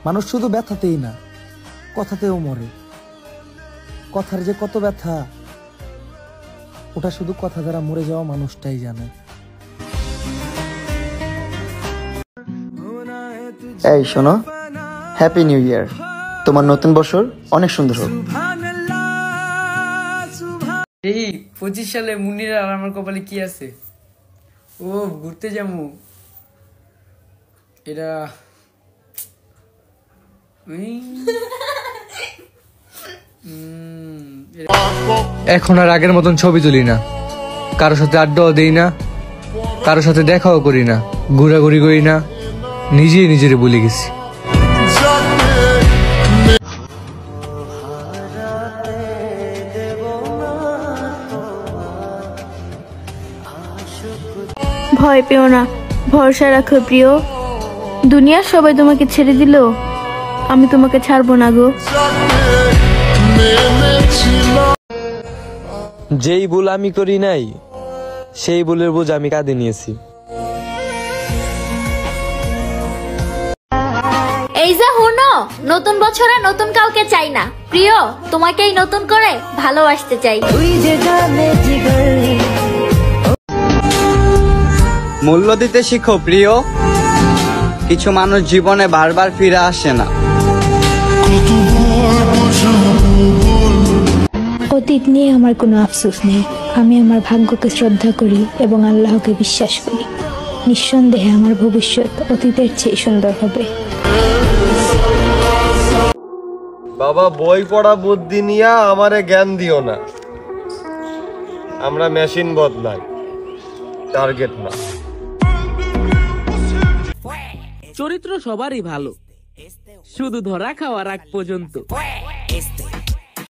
মানুষ শুধু ব্যথাতেই না, কথাতেও মরে। কথার যে কত ব্যথা, ওটা শুধু কথা দ্বারা মরে যাওয়া মানুষটাই জানে। এই শোনো, হ্যাপি নিউ ইয়ার। তোমার নতুন বছর অনেক সুন্দর হোক। এই 25 সালে মুন্নির আর আমার কপালে কি আছে? ও ঘুরতে যাবো। এটা এখন আর আগের মতন ছবি তুলি না, কারো সাথে আড্ডাও দেই না, কারো সাথে দেখাও করি না, ঘোরাঘুরি করি না, নিজেই নিজেরে ভুলে গেছি। ভয় পেও না, ভরসা রাখো প্রিয়। দুনিয়ার সবাই তোমাকে ছেড়ে দিল, আমি তোমাকে ছাড়বো না গো। যেই ভুল আমি করি নাই, সেই ভুলের বোঝ আমি কাঁধে নিয়েছি। এই যে হুনো, নতুন বছরে নতুন কাউকে চাই না প্রিয়, তোমাকেই নতুন করে ভালোবাসতে চাই। মূল্য দিতে শিখো প্রিয়, কিছু মানুষ জীবনে বারবার ফিরে আসে না। অতীত নিয়ে আমার কোনো আফসোস নেই। আমি আমার ভাগ্যকে শ্রদ্ধা করি এবং আল্লাহকে বিশ্বাস করি। নিঃসন্দেহে আমার ভবিষ্যৎ অতীতের চেয়ে সুন্দর হবে। বাবা, বই পড়া বুদ্ধি নিয়ে আমারে জ্ঞান দিও না। আমরা মেশিন বদলাই, টার্গেট না। চরিত্র সবারই ভালো, শুধু ধরা খাওয়ার আগ পর্যন্ত।